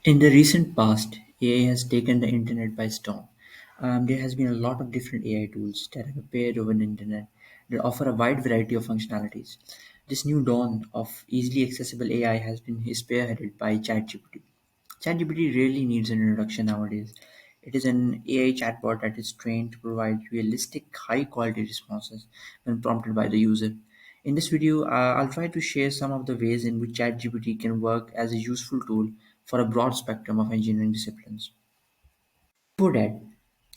In the recent past, AI has taken the internet by storm. There has been a lot of different AI tools that have appeared over the internet that offer a wide variety of functionalities. This new dawn of easily accessible AI has been spearheaded by ChatGPT. ChatGPT really needs an introduction nowadays. It is an AI chatbot that is trained to provide realistic, high quality responses when prompted by the user. In this video, I'll try to share some of the ways in which ChatGPT can work as a useful tool for a broad spectrum of engineering disciplines. Before that,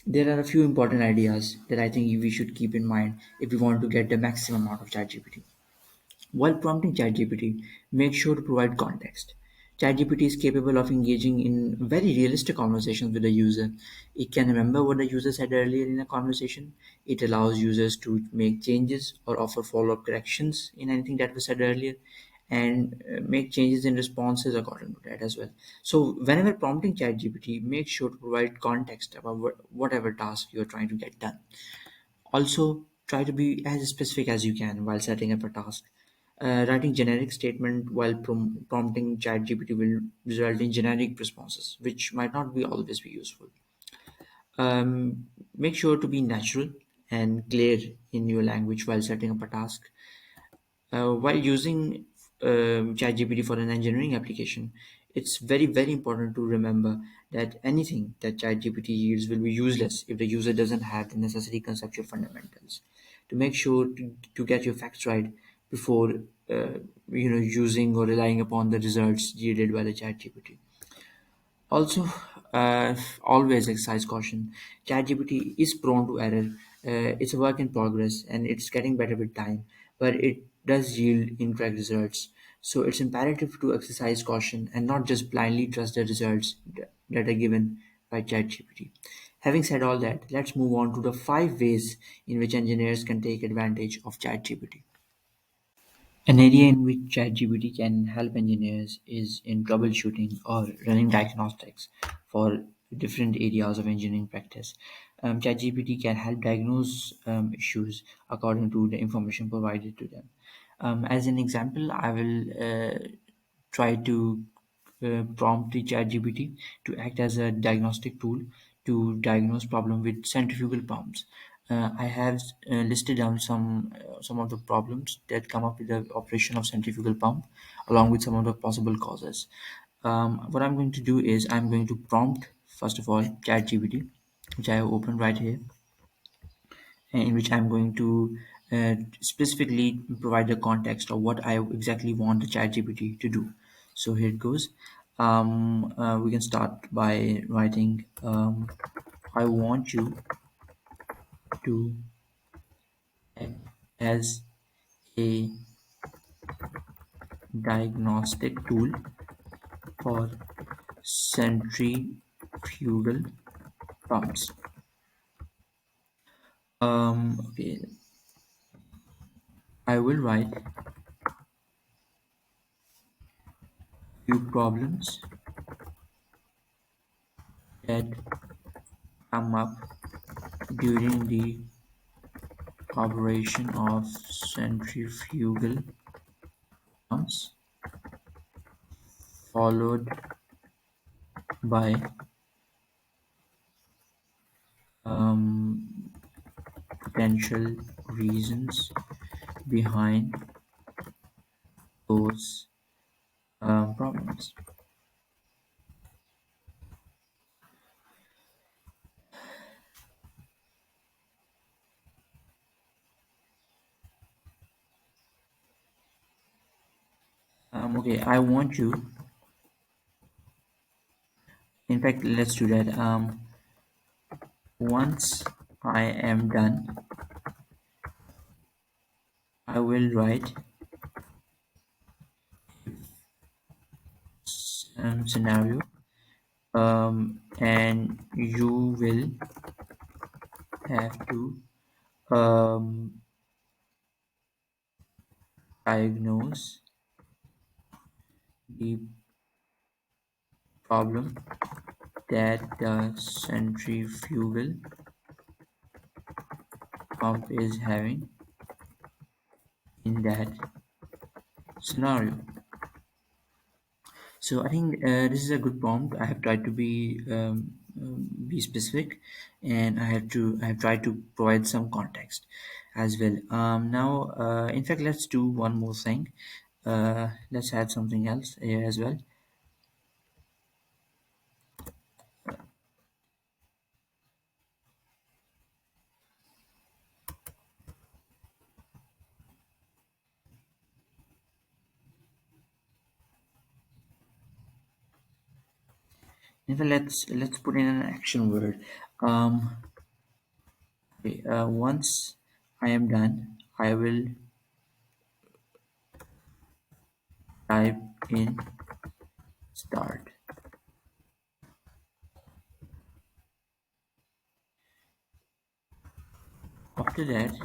there are a few important ideas that I think we should keep in mind if we want to get the maximum out of ChatGPT. While prompting ChatGPT, make sure to provide context. ChatGPT is capable of engaging in very realistic conversations with the user. It can remember what the user said earlier in a conversation. It allows users to make changes or offer follow up corrections in anything that was said earlier and make changes in responses according to that as well. So, whenever prompting ChatGPT, make sure to provide context about whatever task you're trying to get done. Also, try to be as specific as you can while setting up a task. Writing generic statement while prompting ChatGPT will result in generic responses, which might not be always be useful. Make sure to be natural and clear in your language while setting up a task. While using ChatGPT for an engineering application, it's very important to remember that anything that ChatGPT yields will be useless if the user doesn't have the necessary conceptual fundamentals. To make sure to get your facts right before using or relying upon the results yielded by the ChatGPT. Also, always exercise caution. ChatGPT is prone to error. It's a work in progress and it's getting better with time, but it does yield incorrect results. So it's imperative to exercise caution and not just blindly trust the results that are given by ChatGPT. Having said all that, let's move on to the 5 ways in which engineers can take advantage of ChatGPT. An area in which ChatGPT can help engineers is in troubleshooting or running diagnostics for different areas of engineering practice. ChatGPT can help diagnose issues according to the information provided to them. As an example, I will try to prompt the ChatGPT to act as a diagnostic tool to diagnose problem with centrifugal pumps. I have listed down some of the problems that come up with the operation of centrifugal pump, along with some of the possible causes. What I'm going to do is I'm going to prompt first of all ChatGPT, which I have opened right here, in which I'm going to specifically provide the context of what I exactly want the ChatGPT to do. So here it goes. We can start by writing, I want you to act as a diagnostic tool for centrifugal pumps. Okay, I will write few problems that come up during the operation of centrifugal pumps, followed by um, potential reasons behind those problems. Okay, I want you. In fact, let's do that. Once I am done, I will write scenario, and you will have to um, diagnose the problem that the centrifugal pump is having in that scenario. So I think this is a good prompt. I have tried to be specific, and I have tried to provide some context as well. Now, in fact, let's do one more thing. Let's add something else here as well. In fact, let's put in an action word. Um, okay, once I am done, I will type in start. After that,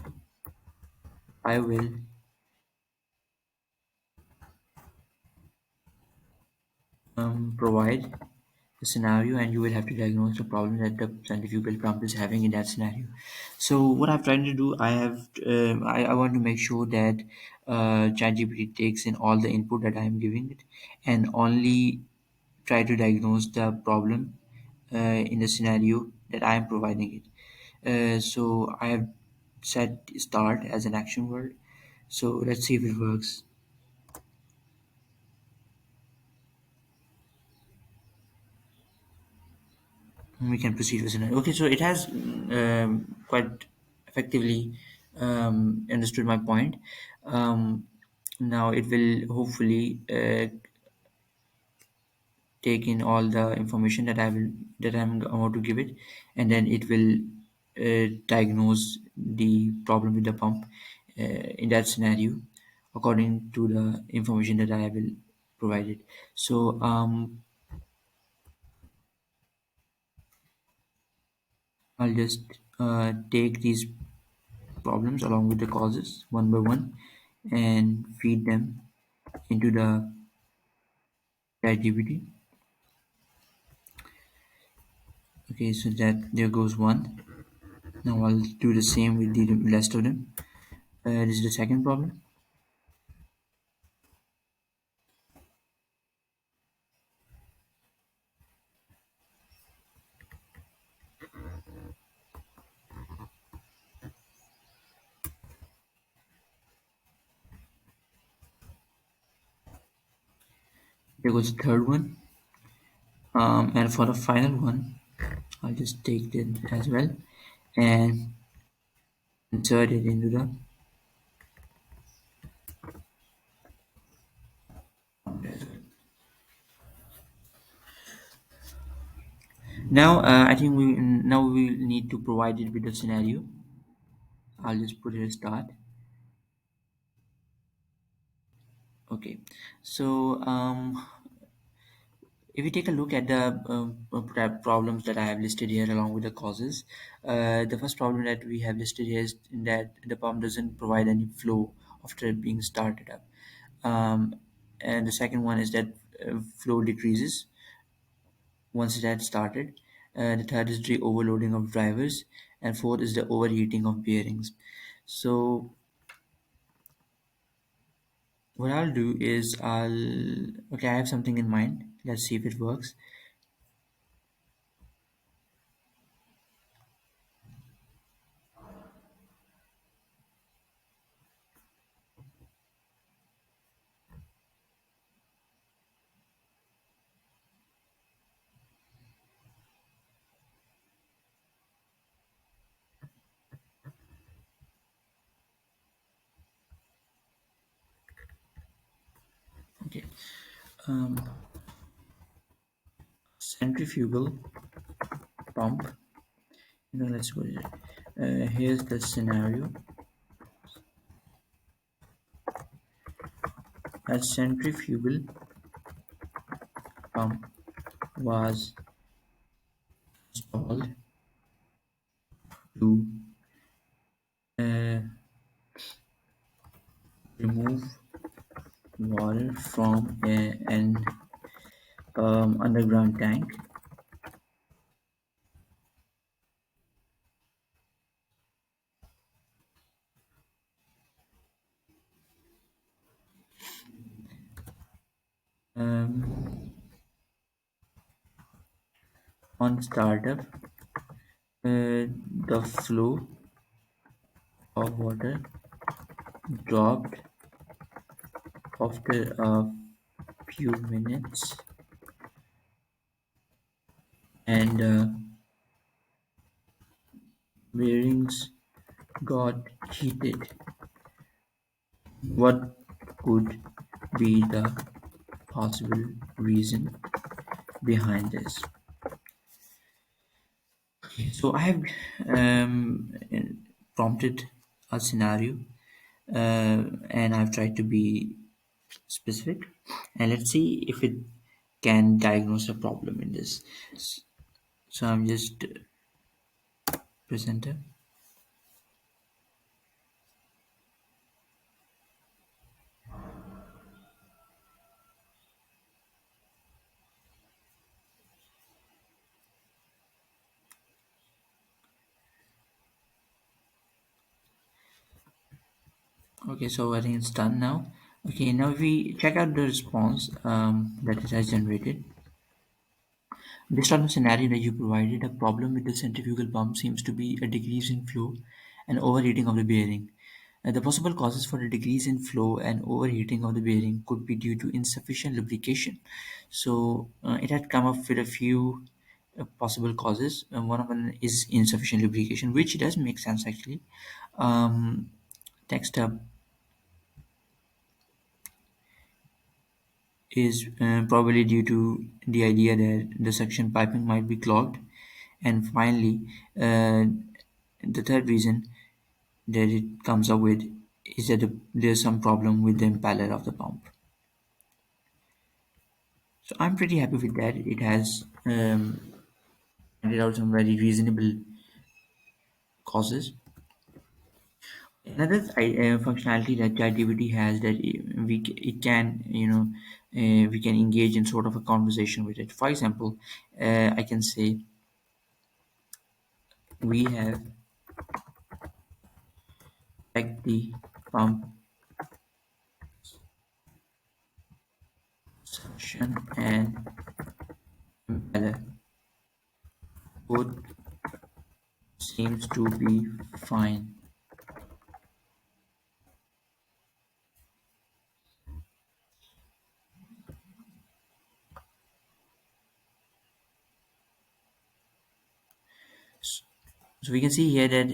I will provide the scenario, and you will have to diagnose the problem that the centrifugal pump is having in that scenario. So what I'm trying to do, I want to make sure that ChatGPT takes in all the input that I am giving it and only try to diagnose the problem in the scenario that I am providing it. So I have set start as an action word. So let's see if it works. We can proceed with it. Okay, so it has quite effectively understood my point. Um, Now it will hopefully take in all the information that I'm about to give it, and then it will diagnose the problem with the pump in that scenario according to the information that I will provide it. So I'll just take these problems along with the causes one by one and feed them into the ChatGPT. Okay, so that there goes one. Now I'll do the same with the rest of them. This is the second problem. There goes the third one. And for the final one, I'll just take it as well and insert it into the. Now I think we need to provide it with the scenario. I'll just put here start. Okay, so if we take a look at the problems that I have listed here along with the causes, the first problem that we have listed here is that the pump doesn't provide any flow after it being started up. And the second one is that flow decreases once it had started. The third is the overloading of drivers, and fourth is the overheating of bearings. So what I'll do is okay, I have something in mind. Let's see if it works. Okay. Um, Centrifugal pump. Let's go there. Here's the scenario. A centrifugal pump was installed to uh, remove water from an underground tank. On startup, the flow of water dropped after a few minutes, and bearings got heated. What could be the possible reason behind this? So I have prompted a scenario, and I've tried to be specific, and let's see if it can diagnose a problem in this. So I'm just presenter. Okay, so I think it's done now. Okay, now if we check out the response that it has generated. Based on the scenario that you provided, a problem with the centrifugal pump seems to be a decrease in flow and overheating of the bearing. The possible causes for a decrease in flow and overheating of the bearing could be due to insufficient lubrication. So it had come up with a few possible causes. One of them is insufficient lubrication, which does make sense actually. Um, Next up is probably due to the idea that the suction piping might be clogged. And finally, the third reason that it comes up with is that there's some problem with the impeller of the pump. So I'm pretty happy with that. It has pointed out some very reasonable causes. Another functionality that ChatGPT has that it can we can engage in sort of a conversation with it. For example, I can say we have checked the pump suction and impeller. Both seems to be fine. So we can see here that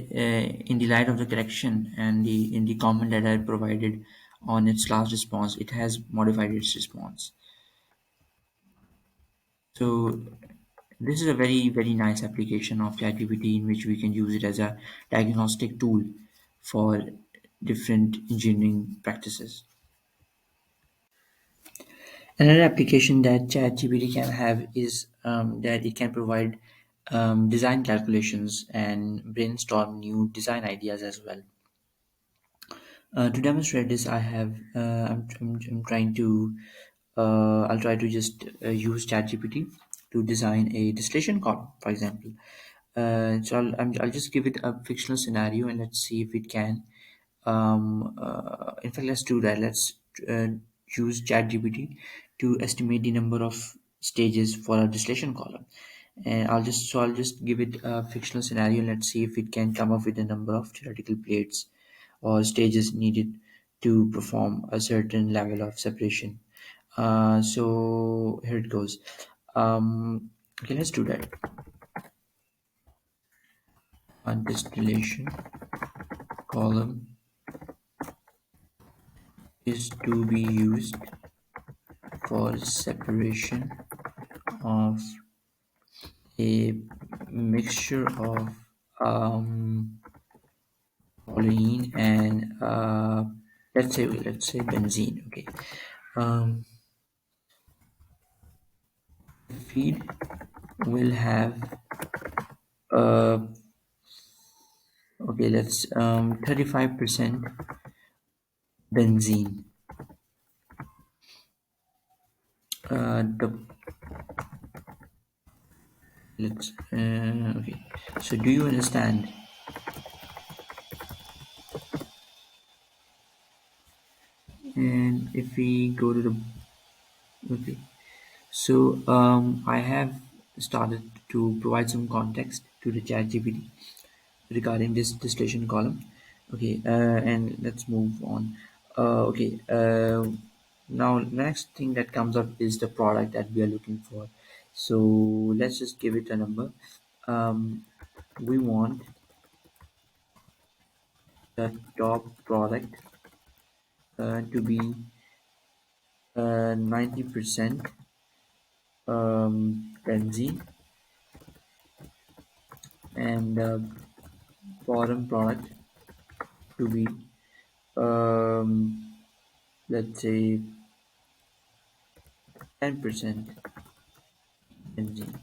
in the light of the correction and the in the comment that I provided on its last response, it has modified its response. So this is a very nice application of ChatGPT in which we can use it as a diagnostic tool for different engineering practices. Another application that ChatGPT can have is that it can provide design calculations and brainstorm new design ideas as well. To demonstrate this, I'm trying to I'll try to just use ChatGPT to design a distillation column, for example. I'll just give it a fictional scenario and let's see if it can. In fact, let's do that. Let's uh, use ChatGPT to estimate the number of stages for a distillation column. And I'll just give it a fictional scenario and let's see if it can come up with the number of theoretical plates or stages needed to perform a certain level of separation. So here it goes. Okay, let's do that. A distillation column is to be used for separation of a mixture of um, polyene and let's say benzene. Okay. Um, feed will have okay, let's 35% benzene. The let's okay. So do you understand? And if we go to the okay, so I have started to provide some context to the ChatGPT regarding this distillation column. Okay, and let's move on. Okay, now next thing that comes up is the product that we are looking for. So let's just give it a number. We want the top product to be 90% benzene, and bottom product to be um, let's say 10% benzene.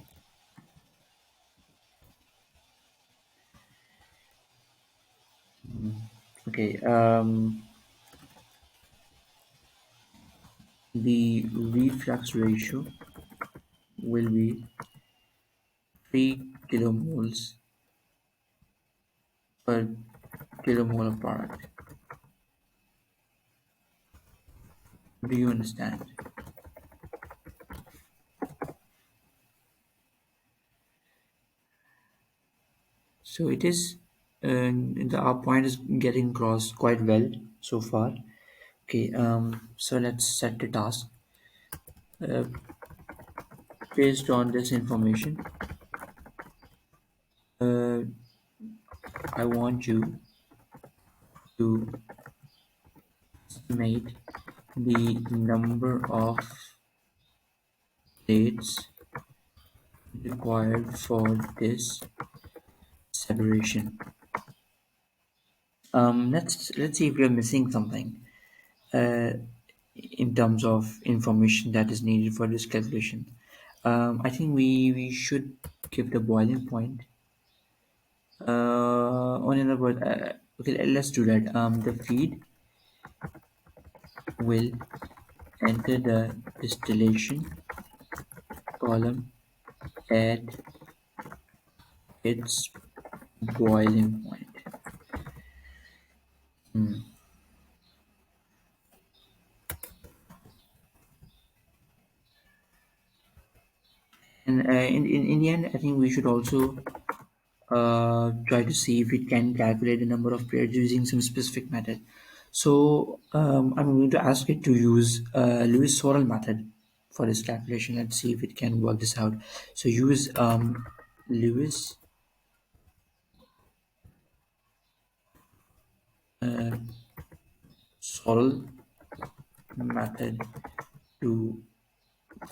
Okay, the reflux ratio will be 3 kilomoles per kilomole of product. Do you understand? So it is, our point is getting across quite well so far. Okay, so let's set the task. Uh, Based on this information, uh, I want you to estimate the number of plates required for this separation. Let's see if we are missing something uh, in terms of information that is needed for this calculation. I think we should give the boiling point. On another word, okay, let's do that. The feed will enter the distillation column at its boiling point. And in the end, I think we should also try to see if it can calculate the number of pairs using some specific method. So I'm going to ask it to use Lewis Sorrell method for this calculation. Let's see if it can work this out. So use Lewis Sorrell method to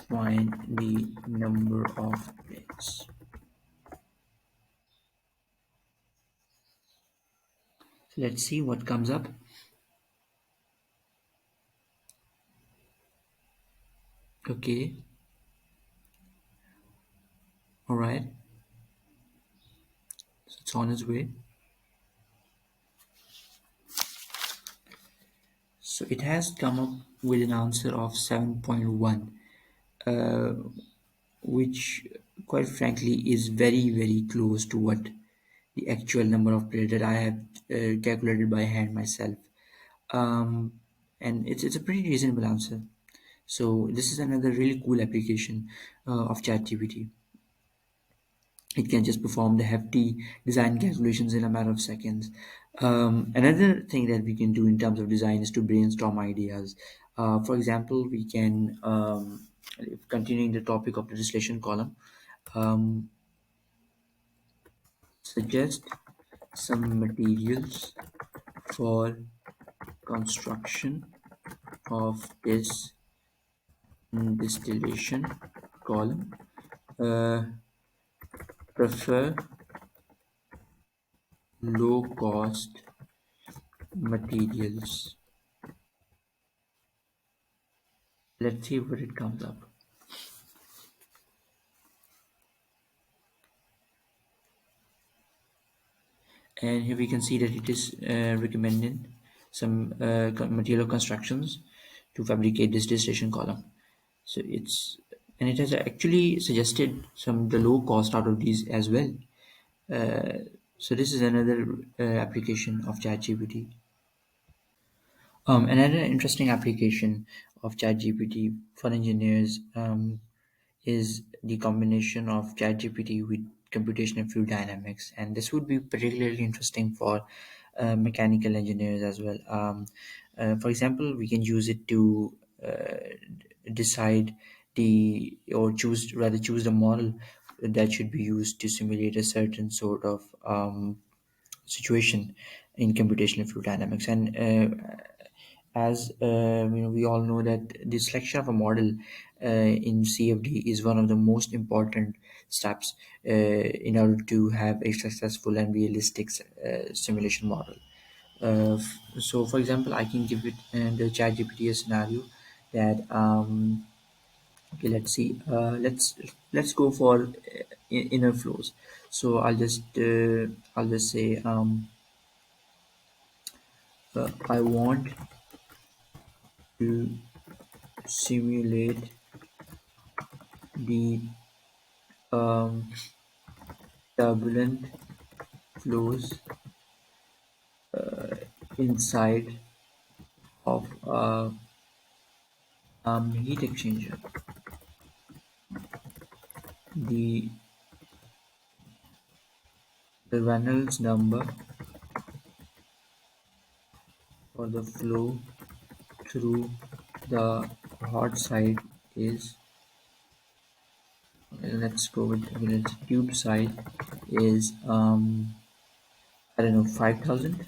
find the number of pairs. So let's see what comes up. Okay, all right. So it's on its way. So it has come up with an answer of 7.1, uh, which quite frankly is very very close to what the actual number of players that I have calculated by hand myself. Um, and it's a pretty reasonable answer. So this is another really cool application of ChatGPT. It can just perform the hefty design calculations in a matter of seconds. Another thing that we can do in terms of design is to brainstorm ideas. For example, we can, continuing the topic of the distillation column, um, suggest some materials for construction of this distillation column. Uh, Prefer low cost materials. Let's see what it comes up. And here we can see that it is recommending some material constructions to fabricate this distillation column. So it's, and it has actually suggested some the low cost out of these as well. So this is another application of ChatGPT. Another interesting application of ChatGPT for engineers is the combination of ChatGPT with computational fluid dynamics, and this would be particularly interesting for mechanical engineers as well. For example, we can use it to decide or choose the model that should be used to simulate a certain sort of situation in computational fluid dynamics. And as we all know that the selection of a model in CFD is one of the most important steps in order to have a successful and realistic simulation model. So, for example, I can give it the ChatGPT a scenario that okay, let's see. Let's go for inner flows. So I'll just say I want to simulate the um, turbulent flows inside of heat exchanger. The Reynolds number for the flow through the hot side is, let's go with, let's tube side is I don't know, 5,000.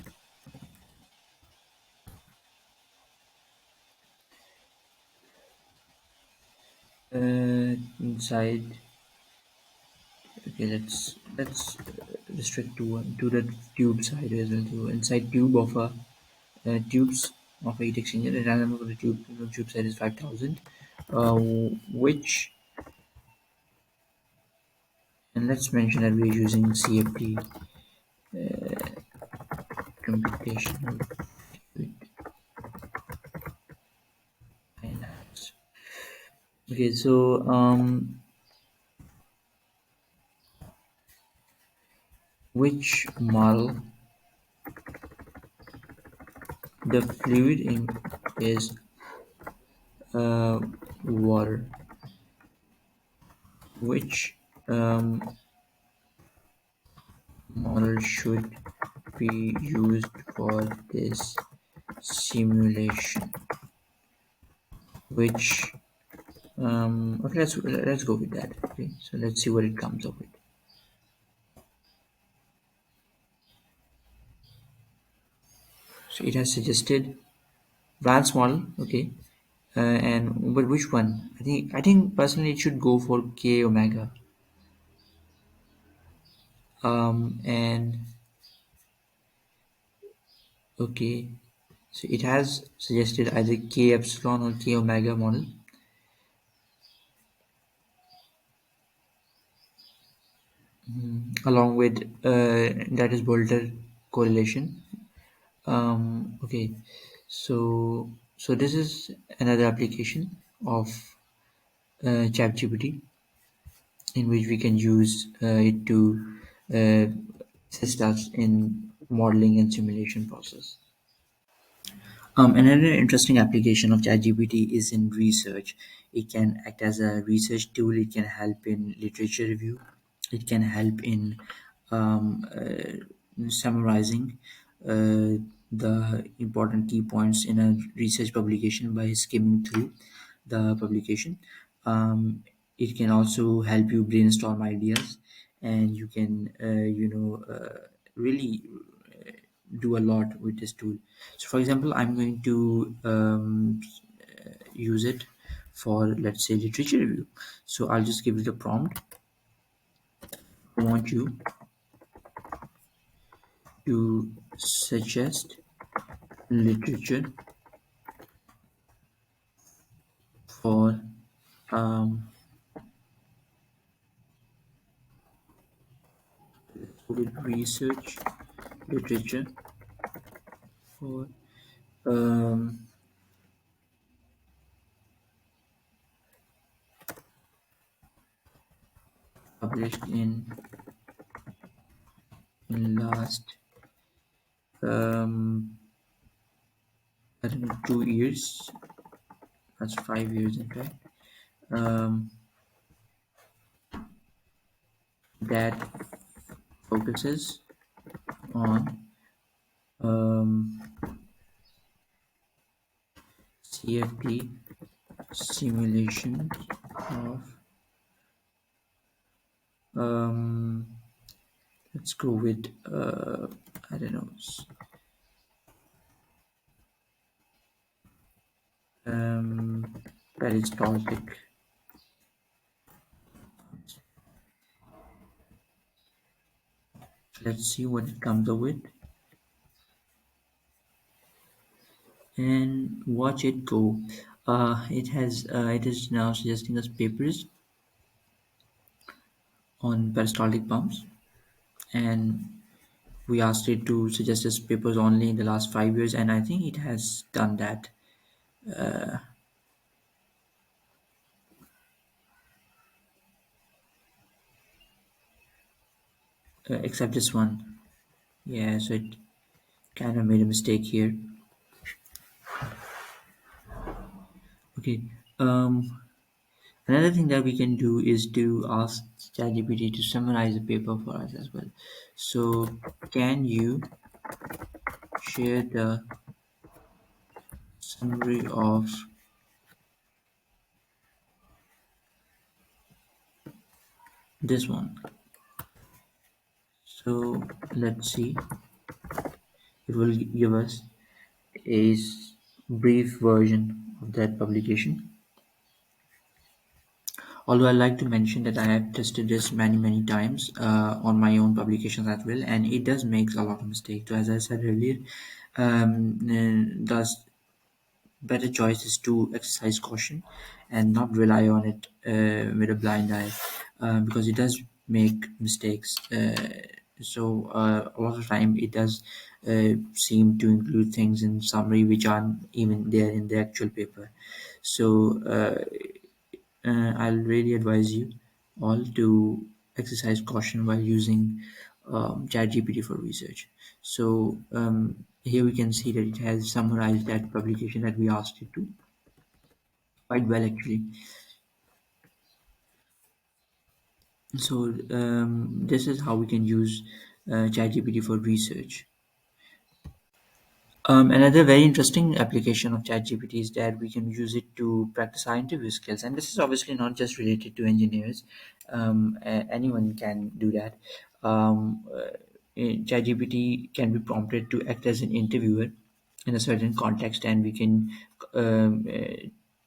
Inside, okay, let's restrict to the tube side as well. So inside tube of a tubes of a heat exchanger, the diameter of the tube side is 5,000, uh, which, and let's mention that we're using CFD, computational fluid dynamics. Okay, so which model the fluid in is water, which model should be used for this simulation, which okay, let's go with that. Okay, so let's see what it comes up with. So it has suggested Vance model, okay, and but which one? I think personally it should go for K omega. And okay, so it has suggested either K epsilon or K omega model, along with that is Bolter correlation. Okay, so this is another application of ChatGPT in which we can use it to uh, assist us in modeling and simulation process. Another interesting application of ChatGPT is in research. It can act as a research tool. It can help in literature review. It can help in summarizing the important key points in a research publication by skimming through the publication. Um, it can also help you brainstorm ideas, and you can, really do a lot with this tool. So, for example, I'm going to use it for, let's say, literature review. So I'll just give it a prompt. I want you to suggest literature for um, with research literature for um, published in last um, I don't know, 2 years. That's 5 years in fact. Um, that focuses on um, CFD simulations of um, let's go with I don't know, um, peristaltic. Let's see what it comes up with and watch it go. It is now suggesting us papers on peristaltic pumps, and we asked it to suggest us papers only in the last 5 years, and I think it has done that. Except this one. Yeah, so it kind of made a mistake here. Okay. Um, Another thing that we can do is to ask ChatGPT to summarize the paper for us as well. So, can you share the summary of this one? So, let's see. It will give us a brief version of that publication. Although I like to mention that I have tested this many times on my own publications as well, and it does make a lot of mistakes. So as I said earlier, does better choice is to exercise caution and not rely on it with a blind eye, because it does make mistakes. A lot of time it does seem to include things in summary which aren't even there in the actual paper. So I'll really advise you all to exercise caution while using ChatGPT for research. So here we can see that it has summarized that publication that we asked it to quite well actually. So this is how we can use ChatGPT for research. Another very interesting application of ChatGPT is that we can use it to practice our interview skills, and this is obviously not just related to engineers. Anyone can do that. ChatGPT can be prompted to act as an interviewer in a certain context, and we can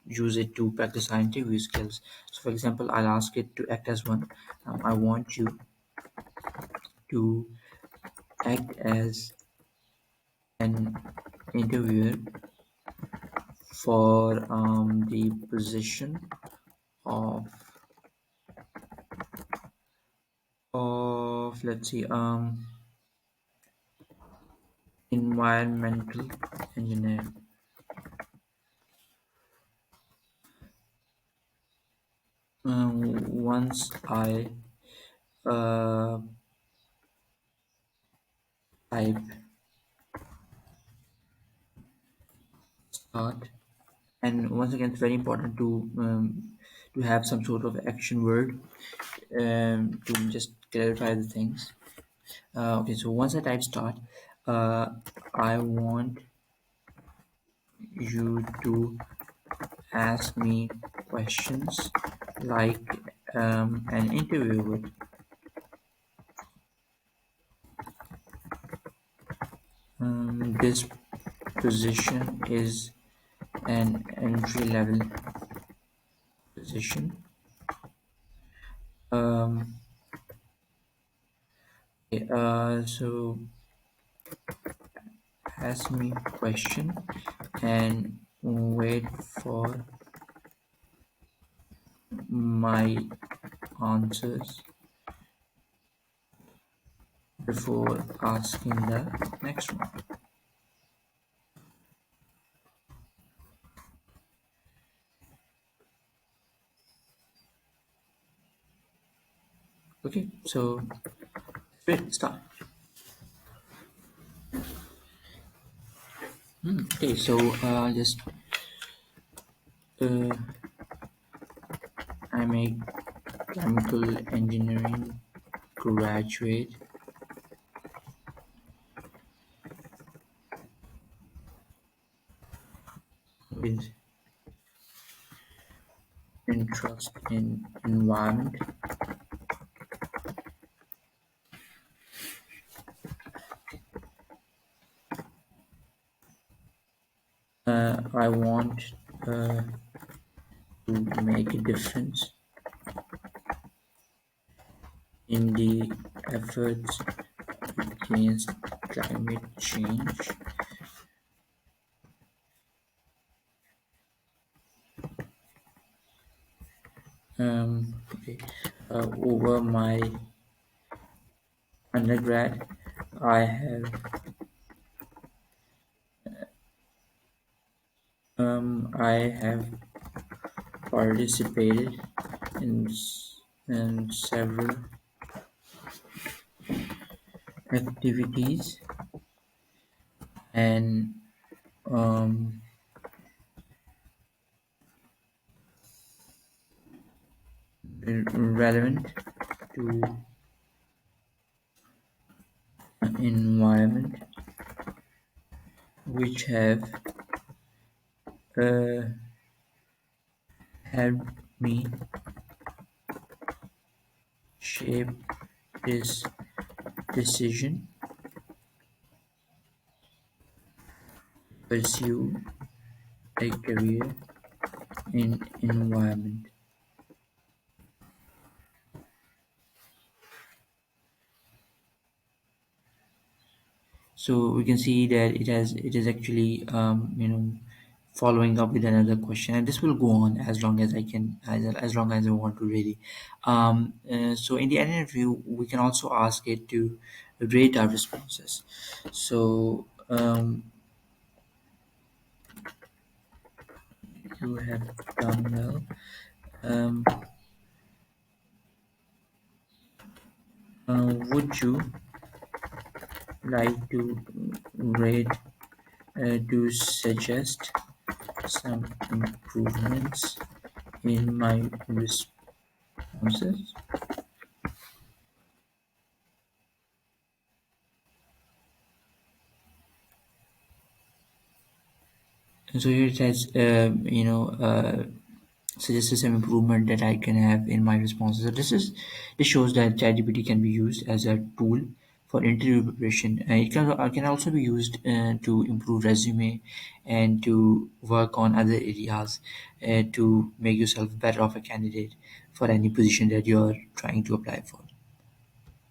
use it to practice our interview skills. So, for example, I'll ask it to act as one. I want you to act as an interviewer for the position of let's see, environmental engineer. Once I uh, type start, and once again it's very important to have some sort of action word to just clarify the things. Okay, so once I type start, uh, I want you to ask me questions like an interview would. This position is an entry level position. Um, okay, so ask me question and wait for my answers before asking the next one. Okay, so great start. Okay, so just uh, I'm a chemical engineering graduate with interest in environment. I want to make a difference in the efforts against climate change. Okay. Over my undergrad, I have participated in in several activities and um, relevant to environment, which have uh, helped me shape this decision, pursue a career in environment. So we can see that it is actually following up with another question, and this will go on as long as I can, as long as I want to really. So in the end interview, we can also ask it to rate our responses. So you have done well. Um, would you like to rate to suggest some improvements in my responses? So here it has, suggested some improvement that I can have in my responses. So this shows that ChatGPT can be used as a tool for interview preparation. It can also be used to improve resume and to work on other areas to make yourself better of a candidate for any position that you're trying to apply for.